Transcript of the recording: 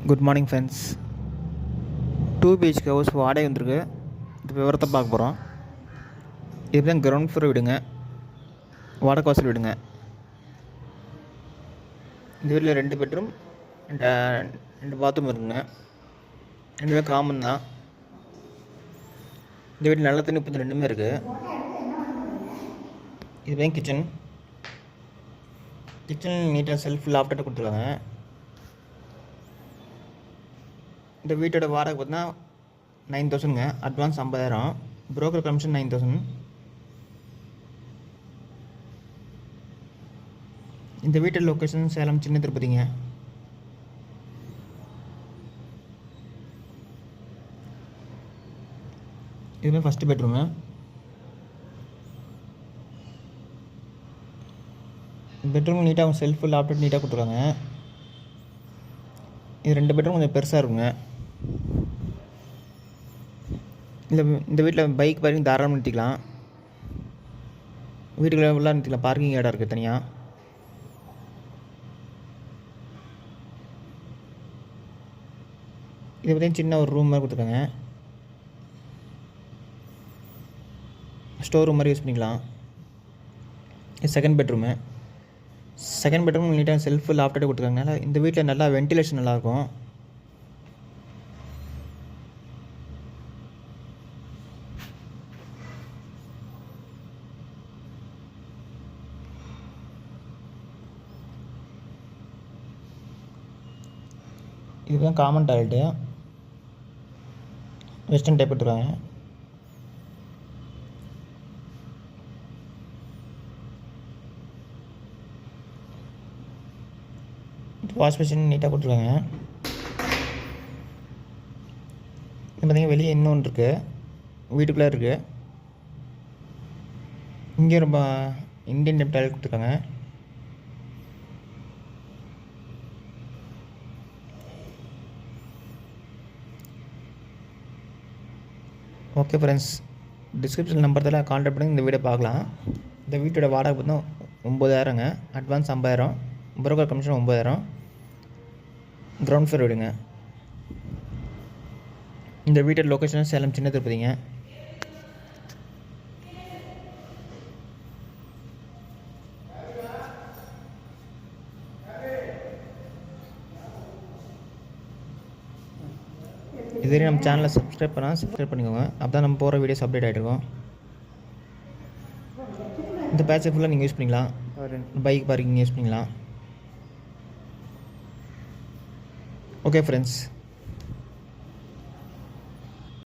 Good morning friends. 2 BHK house வாடகை வந்திருக்கு. இது விவரத்தை பார்க்க போகிறோம். இது தான் கிரவுண்ட் ஃப்ளோர் விடுங்க, வாடகை வாசல் விடுங்க. இந்த வீட்டில் 2 பெட்ரூம் 2 பாத்ரூம் இருக்குங்க. 2மே காமன் தான். இந்த வீட்டில் நல்ல தண்ணி 32 இருக்குது. இதுதான் கிச்சன் நீட்டாக செல்ஃப் லாஃப்டாக கொடுத்துருக்காங்க. இந்த வீட்டோட வாடகை பார்த்தீங்கன்னா 9,000ங்க. Advance 50,000, broker commission 9,000. இந்த வீட்டோட லொக்கேஷன் சேலம் சின்ன திருப்பதிங்க. இதுதான் ஃபஸ்ட்டு பெட்ரூமு. பெட்ரூம் நீட்டாக செல்ஃபு லாப்டாப் நீட்டாக கொடுத்துருக்காங்க. இது 2 பெட்ரூம் கொஞ்சம் பெருசாக இருக்குங்க. இந்த வீட்டில் பைக் பார்க்கிங் தாராளமாக நிறுத்திக்கலாம். வீட்டுக்குள்ளே ஃபுல்லாக நிறுத்திக்கலாம். பார்க்கிங் இடம் இருக்குது தனியாக. இது பார்த்தீங்கன்னா சின்ன ஒரு ரூம் மாதிரி கொடுத்துருக்காங்க. ஸ்டோர் ரூம் மாதிரி யூஸ் பண்ணிக்கலாம். இது செகண்ட் பெட்ரூம் நீட்டாக செல்ஃபு லாஃப்டாக கொடுத்துருக்காங்க. இந்த வீட்டில் நல்லா வென்டிலேஷன் நல்லாயிருக்கும். இதுதான் காமன் டாய்லெட்டு, வெஸ்டர்ன் டைப் எடுத்துருவாங்க. வாஷ் மிஷின் நீட்டாக கொடுத்துருக்காங்க. இது பார்த்திங்கன்னா வெளியே இன்னொன்று இருக்குது, வீட்டுக்குள்ளே இருக்குது. இங்கே ரொம்ப இந்தியன் டைப் டாய்லெட் கொடுத்துருக்காங்க. ஓகே ஃப்ரெண்ட்ஸ், டிஸ்கிரிப்ஷன் நம்பர்த்தில் கான்டாக்ட் பண்ணி இந்த வீடியோ பார்க்கலாம். இந்த வீட்டோட வாடகை பார்த்தீங்கன்னா 9,000ங்க. Advance 50,000, broker commission 9,000. Ground floor விடுங்க. இந்த வீட்டோட லொக்கேஷன் சேலம் சின்ன திருப்பதிங்க. இதுவரை நம்ம சேனலை சப்ஸ்கிரைப் பண்ணிக்கோங்க. அப்போ தான் நம்ம போகிற வீடியோஸ் அப்டேட் ஆகிட்டுருக்கோம். இந்த பேட்சை ஃபுல்லாக நீங்கள் யூஸ் பண்ணிக்கலாம். பைக் பார்க்கிங் யூஸ் பண்ணிக்கலாம். Okay friends.